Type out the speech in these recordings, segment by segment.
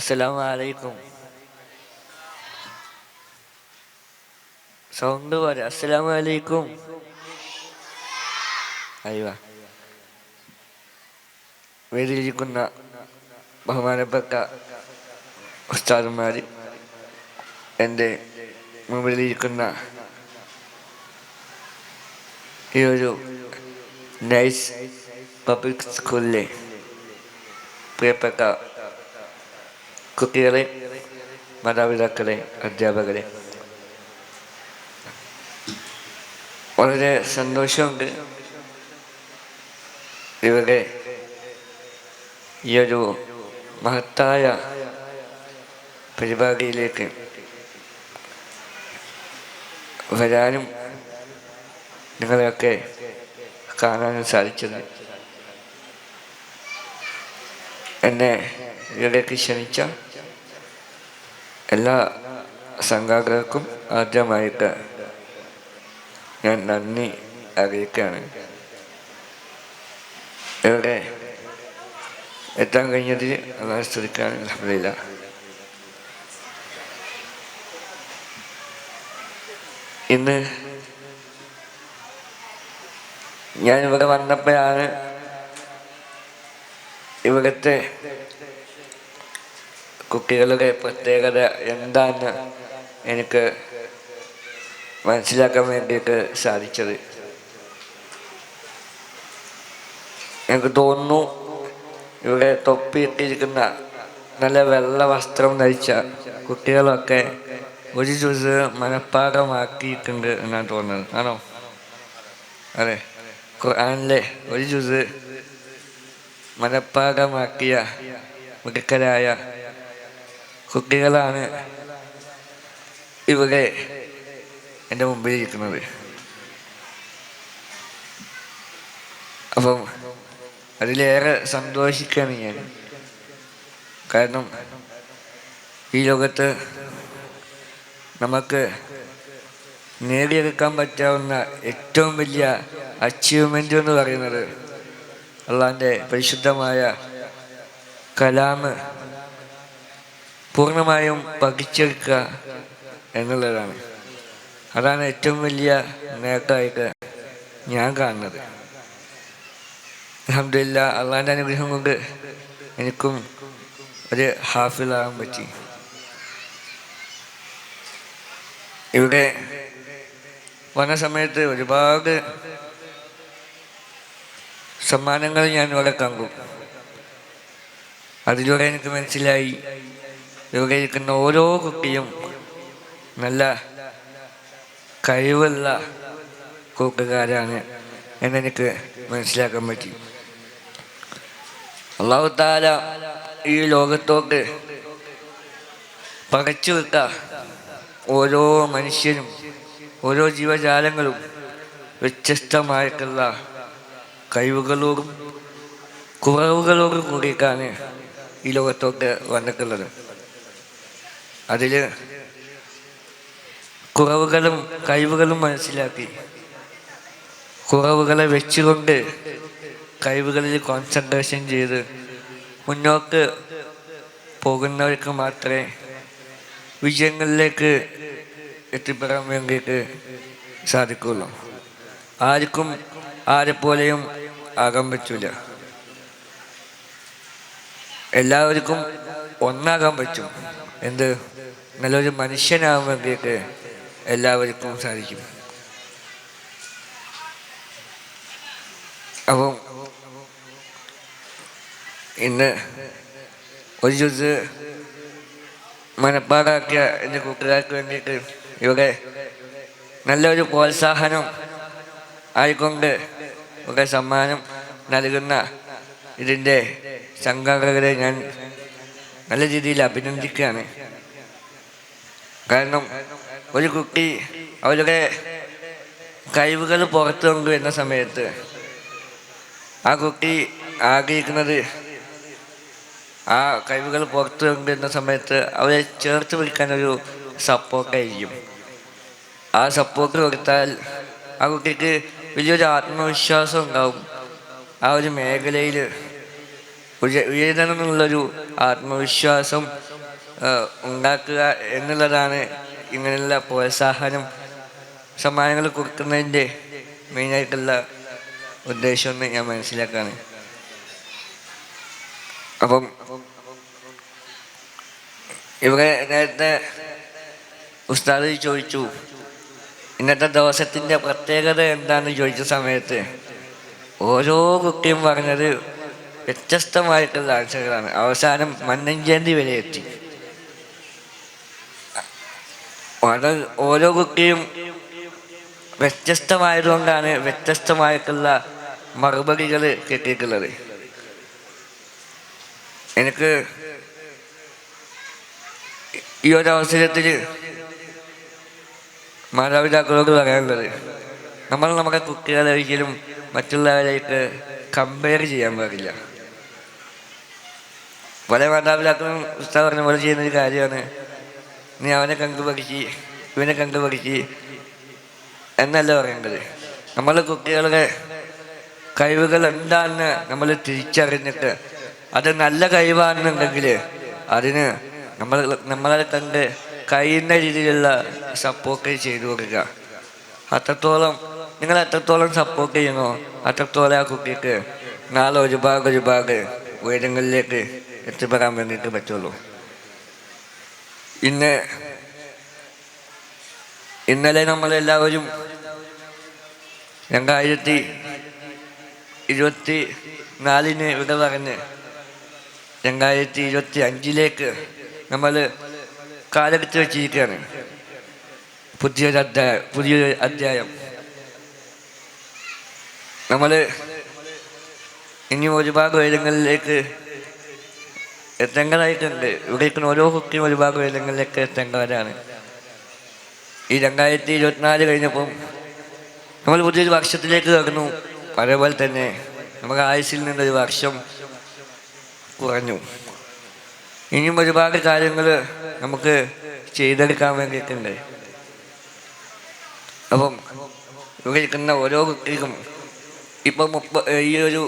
അസ്സലാമലൈക്കും. സൗണ്ട് പറയാം. അസ്സലാമലൈക്കും. അയ്യോ, വേദിയിലിരിക്കുന്ന ബഹുമാനപ്പെട്ട ഉസ്താദുമാർ, എൻ്റെ മുമ്പിലിരിക്കുന്ന ഈ ഒരു നൈസ് പബ്ലിക് സ്കൂളിലെ പ്രിയപ്പെട്ട കുട്ടികളെ, മാതാപിതാക്കളെ, അധ്യാപകരെ, വളരെ സന്തോഷമുണ്ട് ഇവിടെ ഈ ഒരു മഹത്തായ പരിപാടിയിലേക്ക് വരാനും നിങ്ങളെയൊക്കെ കാണാനും സാധിച്ചത്. എന്നെ ഇവിടേക്ക് ക്ഷണിച്ച എല്ലാ സംഘാടകർക്കും ആദ്യമായിട്ട് ഞാൻ നന്ദി അറിയിക്കുകയാണ്. ഇവിടെ എത്താൻ കഴിഞ്ഞതിൽ അല്ലാഹുവെ സ്തുതിക്കാൻ അൽഹംദുലില്ലാഹ്. ഇന്ന് ഞാനിവിടെ വന്നപ്പോഴാണ് ഇവിടുത്തെ കുട്ടികളുടെ പ്രത്യേകത എന്താണെന്ന് എനിക്ക് മനസ്സിലാക്കാൻ വേണ്ടിയിട്ട് സാധിച്ചത്. എനിക്ക് തോന്നുന്നു ഇവിടെ തൊപ്പിയിട്ടിരിക്കുന്ന നല്ല വെള്ള വസ്ത്രം ധരിച്ച കുട്ടികളൊക്കെ ഒരു ജുസ് മനഃപ്പാഠമാക്കിയിട്ടുണ്ട് എന്നാണ് തോന്നുന്നത്. ആണോ? അതെ, ഖുർആനിലെ ഒരു ജുസ് മനഃപ്പാഠമാക്കിയ മിടുക്കരായ കുട്ടികളാണ് ഇവിടെ എൻ്റെ മുമ്പിൽ ഇരിക്കുന്നത്. അപ്പം അതിലേറെ സന്തോഷിക്കുകയാണ് ഞാൻ. കാരണം ഈ ലോകത്ത് നമുക്ക് നേടിയെടുക്കാൻ പറ്റാവുന്ന ഏറ്റവും വലിയ അച്ചീവ്മെൻ്റ് എന്ന് പറയുന്നത് അള്ളാഹിൻ്റെ പരിശുദ്ധമായ കലാമ് പൂർണ്ണമായും പഠിച്ചെടുക്കുക എന്നുള്ളതാണ്. അതാണ് ഏറ്റവും വലിയ നേട്ടമായിട്ട് ഞാൻ കാണുന്നത്. അൽഹംദുലില്ലാഹ്, അള്ളാഹിൻ്റെ അനുഗ്രഹം കൊണ്ട് എനിക്കും ഒരു ഹാഫിളാകാൻ പറ്റി. ഇവിടെ വന്ന സമയത്ത് ഒരുപാട് സമ്മാനങ്ങൾ ഞാൻ ഇവിടെ കണ്ടു. അതിലൂടെ എനിക്ക് മനസ്സിലായി ഇവിടെ ഇരിക്കുന്ന ഓരോ കുട്ടിയും നല്ല കഴിവുള്ള കൂട്ടുകാരാണ് എന്നെനിക്ക് മനസ്സിലാക്കാൻ പറ്റി. അല്ലാഹു തആല ഈ ലോകത്തോട്ട് പകച്ചു വിട്ട ഓരോ മനുഷ്യനും ഓരോ ജീവജാലങ്ങളും വ്യത്യസ്തമായിട്ടുള്ള കഴിവുകളോടും കുറവുകളോടും കൂടിയിട്ടാണ് ഈ ലോകത്തോട്ട് വന്നിട്ടുള്ളത്. അതിൽ കുറവുകളും കഴിവുകളും മനസ്സിലാക്കി കുറവുകളെ വെച്ചുകൊണ്ട് കഴിവുകളിൽ കോൺസെൻട്രേഷൻ ചെയ്ത് മുന്നോട്ട് പോകുന്നവർക്ക് മാത്രമേ വിജയങ്ങളിലേക്ക് എത്തിപ്പെടാൻ വേണ്ടിയിട്ട് സാധിക്കുള്ളൂ. ആർക്കും ആരെപ്പോലെയും ആകാൻ പറ്റില്ല. എല്ലാവർക്കും ഒന്നാകാൻ പറ്റും. എന്ത്? നല്ലൊരു മനുഷ്യനാകാൻ വേണ്ടിയിട്ട് എല്ലാവർക്കും സാധിക്കും. അപ്പം ഇന്ന് ഒരു ജുസ് മനഃപ്പാടാക്കിയ എൻ്റെ കൂട്ടുകാർക്ക് വേണ്ടിയിട്ട് ഇവിടെ നല്ലൊരു പ്രോത്സാഹനം ആയിക്കൊണ്ട് ഇവിടെ സമ്മാനം നൽകുന്ന ഇതിൻ്റെ സംഘാടകരെ ഞാൻ നല്ല രീതിയിൽ അഭിനന്ദിക്കുകയാണ്. കാരണം ഒരു കുട്ടി അവരുടെ കഴിവുകൾ പുറത്തു കൊണ്ടുവരുന്ന സമയത്ത് ആ കുട്ടി ആഗ്രഹിക്കുന്നത് ആ കഴിവുകൾ പുറത്തു കൊണ്ടുവരുന്ന സമയത്ത് അവരെ ചേർത്ത് പിടിക്കാനൊരു സപ്പോർട്ടായിരിക്കും. ആ സപ്പോർട്ട് കൊടുത്താൽ ആ കുട്ടിക്ക് വലിയൊരു ആത്മവിശ്വാസം ഉണ്ടാവും. ആ ഒരു മേഖലയിൽ ഉയരണം എന്നുള്ളൊരു ആത്മവിശ്വാസം ഉണ്ടാക്കുക എന്നുള്ളതാണ് ഇങ്ങനെയുള്ള പ്രോത്സാഹനം സമ്മാനങ്ങൾ കൊടുക്കുന്നതിൻ്റെ മെയിനായിട്ടുള്ള ഉദ്ദേശം എന്ന് ഞാൻ മനസ്സിലാക്കാണ്. അപ്പം ഇവിടെ നേരത്തെ ഉസ്താദ് ചോദിച്ചു ഇന്നത്തെ ദിവസത്തിൻ്റെ പ്രത്യേകത എന്താണെന്ന് ചോദിച്ച സമയത്ത് ഓരോ കുട്ടിയും പറഞ്ഞത് വ്യത്യസ്തമായിട്ടുള്ള ആൻസറുകളാണ്. അവസാനം മണ്ണഞ്ചേന്തി വരെ എത്തി. ഓരോ കുട്ടിയും വ്യത്യസ്തമായതുകൊണ്ടാണ് വ്യത്യസ്തമായിട്ടുള്ള മറുപടികൾ കിട്ടിയിട്ടുള്ളത്. എനിക്ക് ഈ ഒരു അവസരത്തിൽ മാതാപിതാക്കളോട് പറയാനുള്ളത്, നമ്മൾ നമ്മുടെ കുട്ടികളെ ഒരിക്കലും മറ്റുള്ളവരേക്ക് കമ്പയർ ചെയ്യാൻ പാടില്ല. പല മാതാപിതാക്കളും ഉസ്താദ് പറഞ്ഞ പോലെ ചെയ്യുന്നൊരു കാര്യമാണ്, നീ അവനെ കണ്ടുപഠിച്ച് ഇവനെ കണ്ടുപഠിച്ച് എന്നല്ല പറയേണ്ടത്. നമ്മൾ കുട്ടികളുടെ കഴിവുകൾ എന്താണെന്ന് നമ്മൾ തിരിച്ചറിഞ്ഞിട്ട് അത് നല്ല കഴിവാണെന്നുണ്ടെങ്കിൽ അതിന് നമ്മളെ കണ്ട് കഴിയുന്ന രീതിയിലുള്ള സപ്പോർട്ട് ചെയ്തു കൊടുക്കുക. നിങ്ങൾ എത്രത്തോളം സപ്പോർട്ട് ചെയ്യുന്നോ അത്രത്തോളം ആ കുട്ടിക്ക് നാളെ ഒരുപാട് ഉയരങ്ങളിലേക്ക് എത്തിപ്പെടാൻ വേണ്ടിയിട്ട് പറ്റുള്ളൂ. ഇന്നലെ നമ്മളെല്ലാവരും 2024 ഇവിടെ പറഞ്ഞ് 2025 നമ്മൾ കാലെടുത്ത് വെച്ചിരിക്കുകയാണ്. പുതിയൊരു അധ്യായം. നമ്മൾ ഇനി ഒരുപാട് ഉയരങ്ങളിലേക്ക് എത്തേണ്ടതായിട്ടുണ്ട്. ഇവിടെ ഇരിക്കുന്ന ഓരോ കുട്ടിയും ഒരുപാട് ഉയരങ്ങളിലേക്ക് എത്തേണ്ടവരാണ്. ഈ 2024 കഴിഞ്ഞപ്പം നമ്മൾ പുതിയൊരു വർഷത്തിലേക്ക് കടന്നു. അതേപോലെ തന്നെ നമുക്ക് ആയുസ്സിൽ നിന്നൊരു വർഷം കുറഞ്ഞു. ഇനിയും ഒരുപാട് കാര്യങ്ങൾ നമുക്ക് ചെയ്തെടുക്കാൻ വേണ്ടിയിട്ടുണ്ട്. അപ്പം ഇവിടെ ഇരിക്കുന്ന ഓരോ കുട്ടിക്കും ഇപ്പം ഈ ഒരു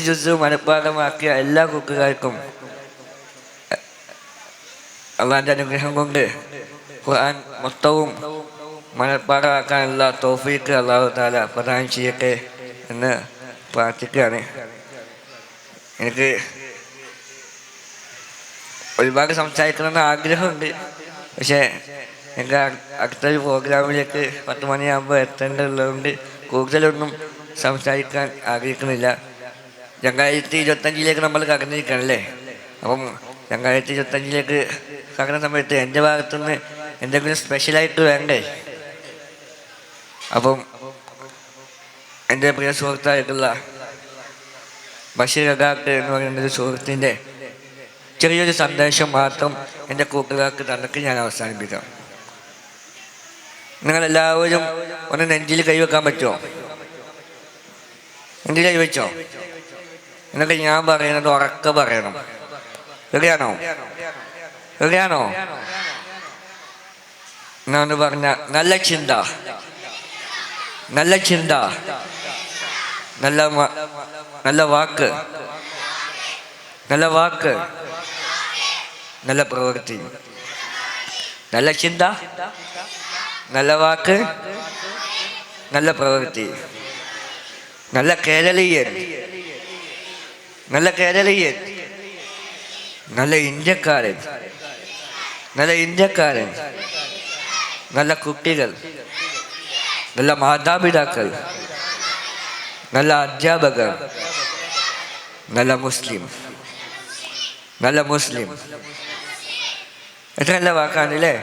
ജുസ് മനഃപ്പാഠമാക്കിയ എല്ലാ കുട്ടികൾക്കും അള്ളാൻ്റെ അനുഗ്രഹം കൊണ്ട് ഖുർആൻ മൊത്തവും മനഃപ്പാഠമാക്കാനുള്ള തൗഫീഖ് അല്ലാഹു തആല പ്രദാനം ചെയ്യട്ടെ എന്ന് പ്രാർത്ഥിക്കുകയാണ്. എനിക്ക് ഒരുപാട് സംസാരിക്കണമെന്ന് ആഗ്രഹമുണ്ട്. പക്ഷേ എനിക്ക് അടുത്തൊരു പ്രോഗ്രാമിലേക്ക് 10 മണിയാകുമ്പോൾ എത്തേണ്ടതുള്ളതുകൊണ്ട് കൂടുതലൊന്നും സംസാരിക്കാൻ ആഗ്രഹിക്കുന്നില്ല. 2025 നമ്മൾ കടന്നിരിക്കണല്ലേ. അപ്പം 2025 കടന്ന സമയത്ത് എൻ്റെ ഭാഗത്തുനിന്ന് എന്തെങ്കിലും സ്പെഷ്യലായിട്ട് വേണ്ടേ? അപ്പം എൻ്റെ പ്രിയ സുഹൃത്തായിട്ടുള്ള ബഷീർ അഗാട്ട് എന്ന് പറയുന്നൊരു സുഹൃത്തിൻ്റെ ചെറിയൊരു സന്ദേശം മാത്രം എൻ്റെ കൂട്ടുകാർക്ക് തന്നിട്ട് ഞാൻ അവസാനിപ്പിക്കാം. നിങ്ങളെല്ലാവരും ഒന്ന് നെഞ്ചിൽ കൈവെക്കാൻ പറ്റുമോ? നെഞ്ചിൽ കൈവച്ചോ? എന്നിട്ട് ഞാൻ പറയുന്നത് ഉറക്കെ പറയണം. റെഡിയാണോ? എന്നാ ഒന്ന് പറഞ്ഞ നല്ല ചിന്ത, നല്ല വാക്ക്, നല്ല പ്രവൃത്തി. നല്ല ചിന്ത, നല്ല വാക്ക്, നല്ല പ്രവൃത്തി. നല്ല കേരളീയൻ, നല്ല ഇന്ത്യക്കാരൻ, നല്ല കുട്ടികൾ, നല്ല മാതാപിതാക്കൾ, നല്ല അധ്യാപകർ, നല്ല മുസ്ലിം. എത്ര നല്ല വാക്കാണല്ലേ?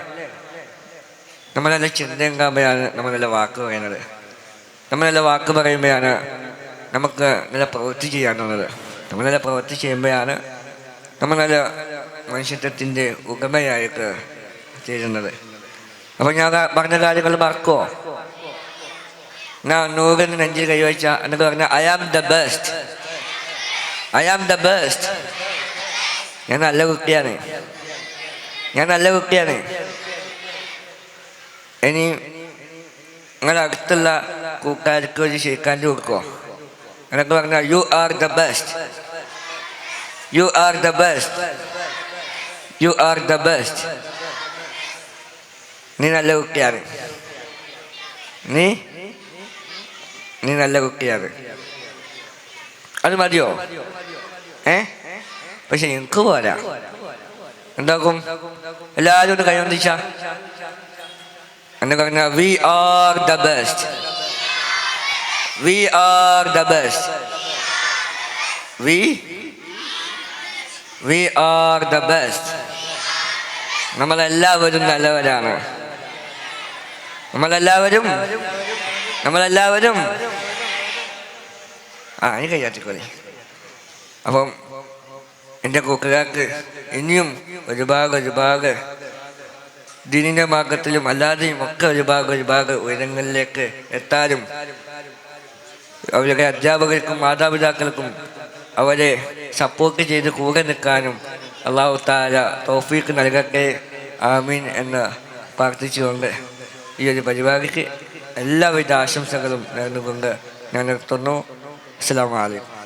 നമ്മൾ നല്ല ചിന്തയുണ്ടാകുമ്പോഴാണ് നമ്മൾ നല്ല വാക്ക് പറയുന്നത്. നമ്മൾ നല്ല വാക്ക് പറയുമ്പോഴാണ് നമുക്ക് നല്ല പ്രവൃത്തി ചെയ്യാനുള്ളത്. നമ്മൾ നല്ല പ്രവൃത്തി ചെയ്യുമ്പോഴാണ് നമ്മൾ നല്ല മനുഷ്യത്വത്തിൻ്റെ ഉടമയായിട്ട് തീരുന്നത്. അപ്പം ഞാൻ പറഞ്ഞ കാര്യങ്ങൾ മറക്കുമോ? ഞാൻ 100 നെഞ്ചിൽ കൈവച്ച എന്നൊക്കെ പറഞ്ഞാൽ ഐ ആം ദ ബെസ്റ്റ്. ഞാൻ നല്ല കുട്ടിയാണ്. ഇനി നിങ്ങളുടെ അടുത്തുള്ള കൂട്ടുകാർക്ക് ഒരു ഷെയ്ക്കാൻ്റെ കൊടുക്കുമോ? എന്നൊക്കെ പറഞ്ഞാൽ you are the best. You are the best. You are the best. നീ നല്ല കുട്ടിയാണ്. നീ നല്ല കുട്ടിയാണ്. അത് മതിയോ? പക്ഷെ എനിക്ക് പോരാ. എന്താക്കും? എല്ലാവരും ഒന്ന് കൈവന്തിച്ച എന്ന് പറഞ്ഞ we are the best. We are the best. We are the best. നമ്മളെല്ലാവരും നല്ലവരാണ്. നമ്മളെല്ലാവരും ഇനി കയ്യാറ്റിക്കോളി. അപ്പം എൻ്റെ കൂട്ടുകാർക്ക് ഇനിയും ഒരുപാട് ദീനിൻ്റെ മാർഗത്തിലും അല്ലാതെയും ഒക്കെ ഒരുപാട് ഉയരങ്ങളിലേക്ക് എത്താനും അവരുടെ അധ്യാപകർക്കും മാതാപിതാക്കൾക്കും അവരെ സപ്പോർട്ട് ചെയ്ത് കൂടെ നിൽക്കാനും അല്ലാഹു തആല തൗഫീഖ് നൽകട്ടെ. ആമീൻ എന്ന് പ്രാർത്ഥിച്ചുകൊണ്ട് ഈ ഒരു പരിപാടിക്ക് എല്ലാവിധ ആശംസകളും നേർന്നുകൊണ്ട് ഞാൻ നിർത്തുന്നു. അസ്സലാമു അലൈക്കും.